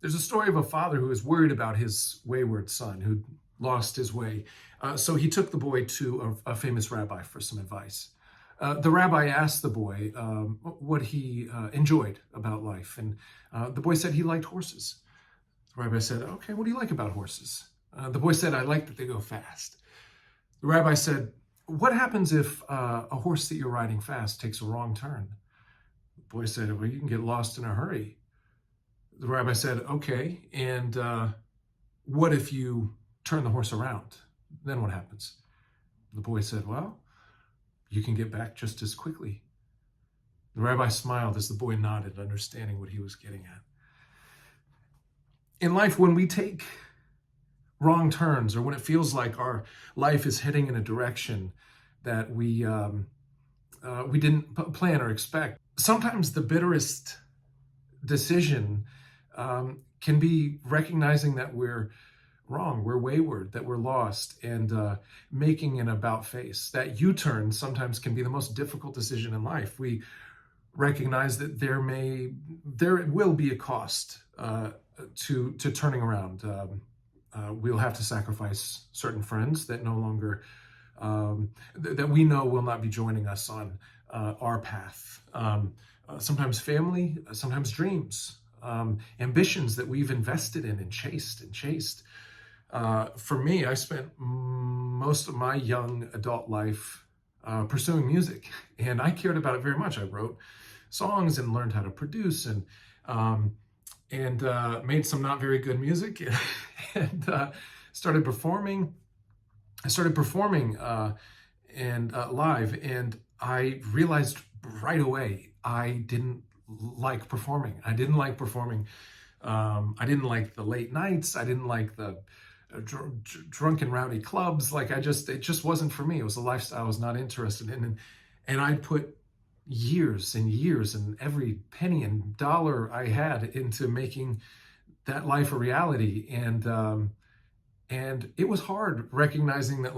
There's a story of a father who was worried about his wayward son who lost his way. So he took the boy to a famous rabbi for some advice. The rabbi asked the boy what he enjoyed about life, and the boy said he liked horses. The rabbi said, "Okay, what do you like about horses?" The boy said, "I like that they go fast." The rabbi said, "What happens if a horse that you're riding fast takes a wrong turn?" The boy said, "Well, you can get lost in a hurry." The rabbi said, "Okay, and what if you turn the horse around? Then what happens?" The boy said, "Well, you can get back just as quickly." The rabbi smiled as the boy nodded, understanding what he was getting at. In life, when we take wrong turns, or when it feels like our life is heading in a direction that we didn't plan or expect, sometimes the bitterest decision can be recognizing that we're wrong, we're wayward, that we're lost, and making an about face. That U-turn sometimes can be the most difficult decision in life. We recognize that there will be a cost to turning around. We'll have to sacrifice certain friends that no longer that we know will not be joining us on our path. Sometimes family, sometimes dreams, ambitions that we've invested in and chased. For me, I spent most of my young adult life pursuing music, and I cared about it very much. I wrote songs and learned how to produce, and made some not very good music, and started performing. I started performing and live, and I realized right away I didn't like performing. I didn't like performing. I didn't like the late nights. I didn't like the drunken rowdy clubs. It just wasn't for me. It was a lifestyle I was not interested in, and I put years and years and every penny and dollar I had into making that life a reality. And it was hard recognizing that,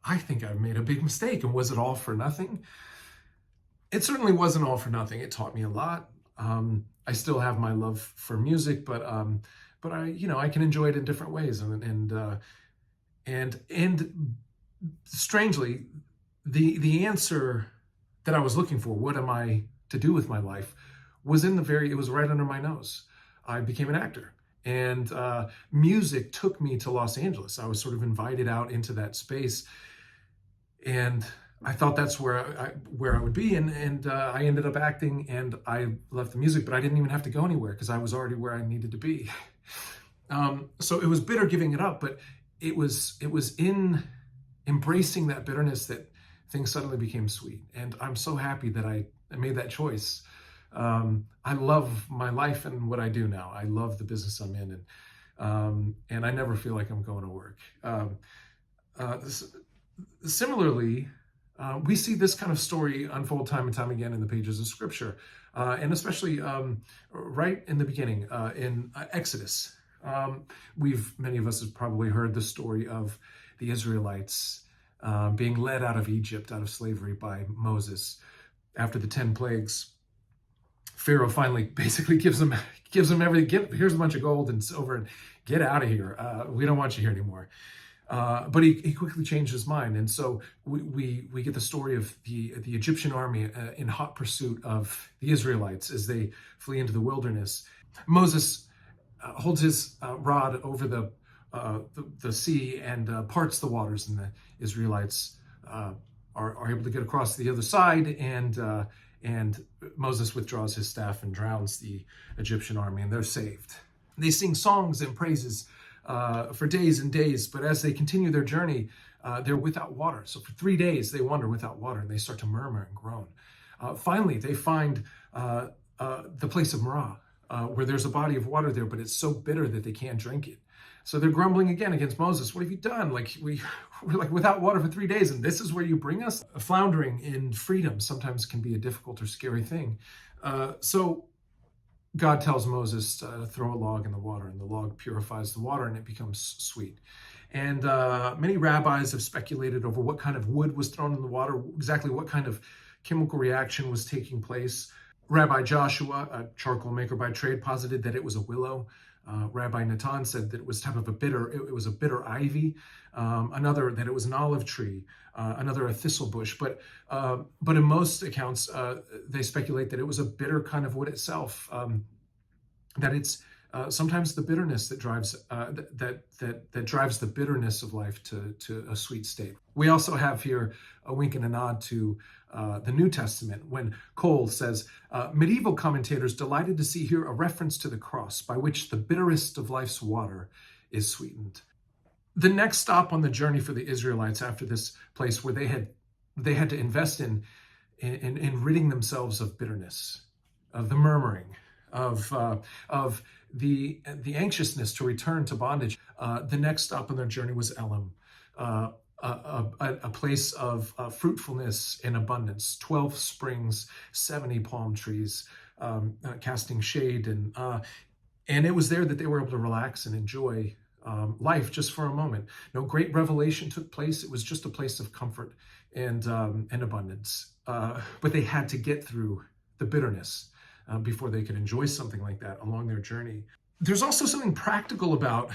I think I made a big mistake. And was it all for nothing? It certainly wasn't all for nothing. It taught me a lot. I still have my love for music, but I can enjoy it in different ways. And strangely, the answer that I was looking for, what am I to do with my life, was it was right under my nose. I became an actor. And music took me to Los Angeles. I was sort of invited out into that space, and I thought that's where I would be. And I ended up acting, and I left the music, but I didn't even have to go anywhere because I was already where I needed to be. So it was bitter giving it up, but it was in embracing that bitterness that things suddenly became sweet. And I'm so happy that I made that choice. I love my life and what I do now. I love the business I'm in, and I never feel like I'm going to work. Similarly, we see this kind of story unfold time and time again in the pages of Scripture, and especially right in the beginning in Exodus. Many of us have probably heard the story of the Israelites being led out of Egypt, out of slavery by Moses after the 10 plagues. Pharaoh finally basically gives them everything. Here's a bunch of gold and silver, and get out of here. We don't want you here anymore. But he quickly changed his mind, and so we get the story of the Egyptian army in hot pursuit of the Israelites as they flee into the wilderness. Moses holds his rod over the sea and parts the waters, and the Israelites are able to get across to the other side, and Moses withdraws his staff and drowns the Egyptian army, and they're saved. They sing songs and praises for days and days, but as they continue their journey, they're without water. So for 3 days, they wander without water, and they start to murmur and groan. Finally, they find the place of Marah, where there's a body of water there, but it's so bitter that they can't drink it. So they're grumbling again against Moses. What have you done? We're without water for 3 days, and this is where you bring us? Floundering in freedom sometimes can be a difficult or scary thing. So God tells Moses to throw a log in the water, and the log purifies the water, and it becomes sweet. And many rabbis have speculated over what kind of wood was thrown in the water, exactly what kind of chemical reaction was taking place. Rabbi Joshua, a charcoal maker by trade, posited that it was a willow. Rabbi Natan said that it was type of it was a bitter ivy. Another that it was an olive tree. Another a thistle bush. But in most accounts, they speculate that it was a bitter kind of wood itself. That it's sometimes the bitterness that drives that drives the bitterness of life to a sweet state. We also have here a wink and a nod to the New Testament when Cole says, medieval commentators delighted to see here a reference to the cross by which the bitterest of life's water is sweetened. The next stop on the journey for the Israelites after this place where they had to invest in ridding themselves of bitterness, of the murmuring, of the anxiousness to return to bondage. The next stop on their journey was Elim, a place of fruitfulness and abundance, 12 springs, 70 palm trees, casting shade. And it was there that they were able to relax and enjoy life just for a moment. No great revelation took place. It was just a place of comfort and abundance. But they had to get through the bitterness before they could enjoy something like that along their journey. There's also something practical about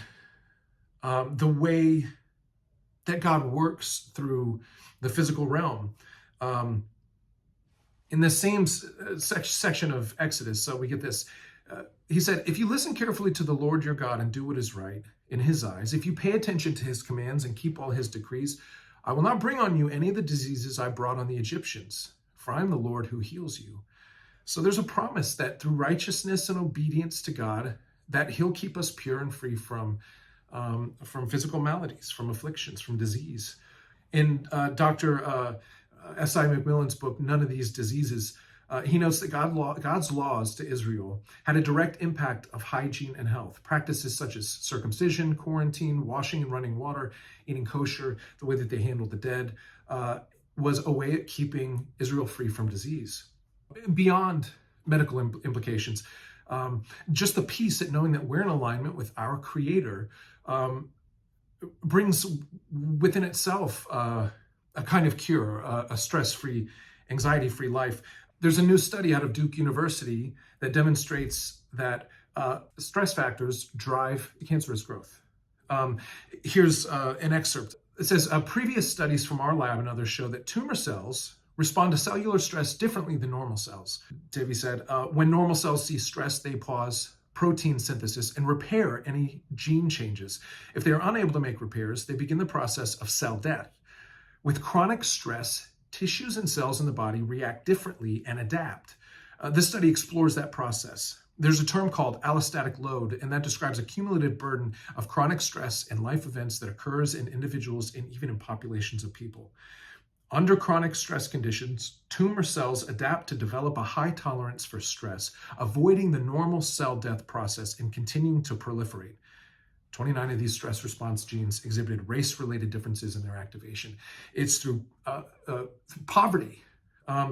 the way that God works through the physical realm. In the same section of Exodus, so we get this. He said, if you listen carefully to the Lord your God and do what is right in his eyes, if you pay attention to his commands and keep all his decrees, I will not bring on you any of the diseases I brought on the Egyptians, for I am the Lord who heals you. So there's a promise that through righteousness and obedience to God, that he'll keep us pure and free from physical maladies, from afflictions, from disease. In Dr. S.I. McMillan's book, None of These Diseases, he notes that God's laws to Israel had a direct impact of hygiene and health. Practices such as circumcision, quarantine, washing and running water, eating kosher, the way that they handled the dead, was a way at keeping Israel free from disease. Beyond medical implications, just the peace at knowing that we're in alignment with our Creator brings within itself a kind of cure, a stress-free, anxiety-free life. There's a new study out of Duke University that demonstrates that stress factors drive cancerous growth. Here's an excerpt. It says, previous studies from our lab and others show that tumor cells respond to cellular stress differently than normal cells. Davy said, when normal cells see stress, they pause protein synthesis and repair any gene changes. If they are unable to make repairs, they begin the process of cell death. With chronic stress, tissues and cells in the body react differently and adapt. This study explores that process. There's a term called allostatic load, and that describes a cumulative burden of chronic stress and life events that occurs in individuals and even in populations of people. Under chronic stress conditions, tumor cells adapt to develop a high tolerance for stress, avoiding the normal cell death process and continuing to proliferate. 29 of these stress response genes exhibited race-related differences in their activation. It's through poverty,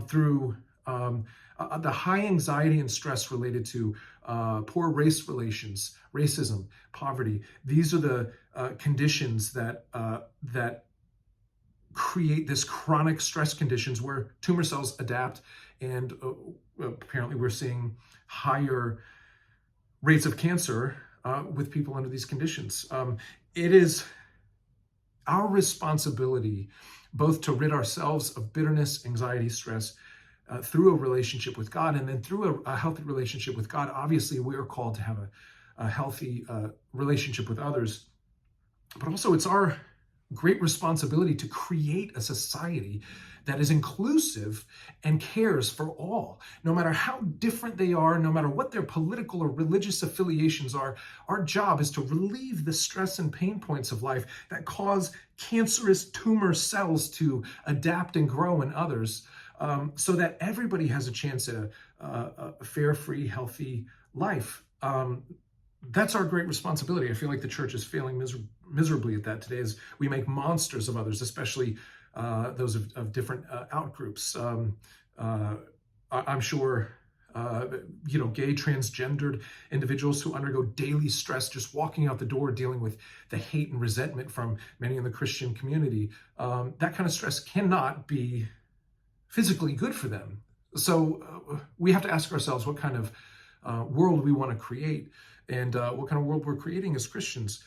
through the high anxiety and stress related to poor race relations, racism, poverty. These are the conditions that create this chronic stress conditions where tumor cells adapt, and apparently we're seeing higher rates of cancer with people under these conditions. It is our responsibility both to rid ourselves of bitterness, anxiety, stress through a relationship with God, and then through a healthy relationship with God. Obviously, we are called to have a healthy relationship with others, but also it's our great responsibility to create a society that is inclusive and cares for all, no matter how different they are, no matter what their political or religious affiliations are. Our job is to relieve the stress and pain points of life that cause cancerous tumor cells to adapt and grow in others, so that everybody has a chance at a fair, free, healthy life. That's our great responsibility. I feel like the church is failing miserably at that today, as we make monsters of others, especially those of different outgroups. I'm sure, gay, transgendered individuals who undergo daily stress just walking out the door, dealing with the hate and resentment from many in the Christian community. That kind of stress cannot be physically good for them. So we have to ask ourselves what kind of world we want to create, and what kind of world we're creating as Christians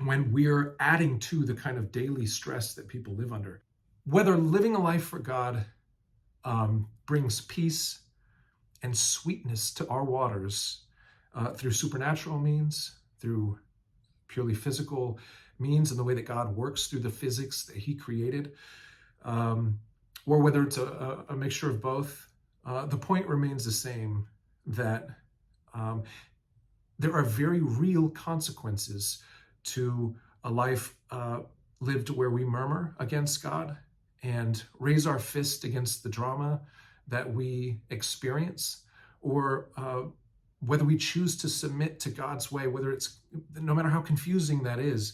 when we're adding to the kind of daily stress that people live under. Whether living a life for God brings peace and sweetness to our waters through supernatural means, through purely physical means, and the way that God works through the physics that he created, or whether it's a mixture of both, the point remains the same, that there are very real consequences to a life lived where we murmur against God and raise our fist against the drama that we experience, or whether we choose to submit to God's way, whether it's, no matter how confusing that is,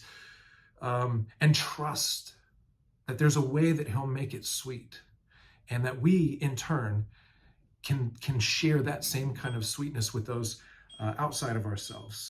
and trust that there's a way that he'll make it sweet, and that we in turn can share that same kind of sweetness with those outside of ourselves.